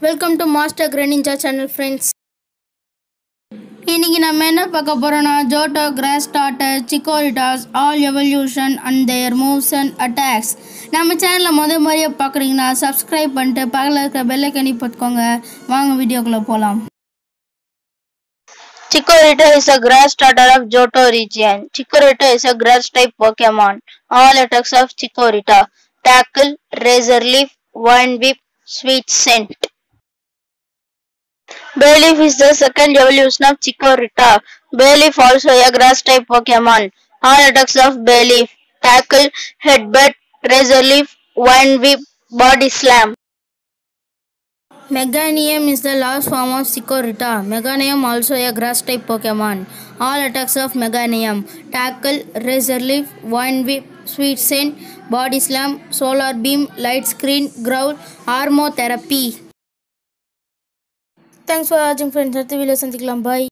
Welcome to Master Greninja channel friends. இன்னைக்கு நம்ம என்ன பார்க்க போறோம்னா Johto, Grass Starter, Chikorita's all evolution and their moves and attacks. நம்ம சேனலை முறையா பார்க்குறீங்கன்னா subscribe பண்ணிட்டு பக்கத்துல இருக்க பெல் ஐகானை பத்துக்கோங்க. வாங்க வீடியோக்குள்ள போலாம். Chikorita is a grass starter of Johto region. Chikorita is a grass type Pokemon. All attacks of Chikorita: Tackle, Razor Leaf, Wind Whip, Sweet Scent. Bayleaf is the second evolution of Chikorita. Bayleaf also a grass type Pokemon. All attacks of Bayleaf: Tackle, Headbutt, Razor Leaf, Wind Whip, Body Slam. Meganium is the last form of Chikorita. Meganium also a grass type Pokemon. All attacks of Meganium: Tackle, Razor Leaf, Wind Whip, Sweet Scent, Body Slam, Solar Beam, Light Screen, Growl, Armor Therapy. Thanks for watching friends. Bye.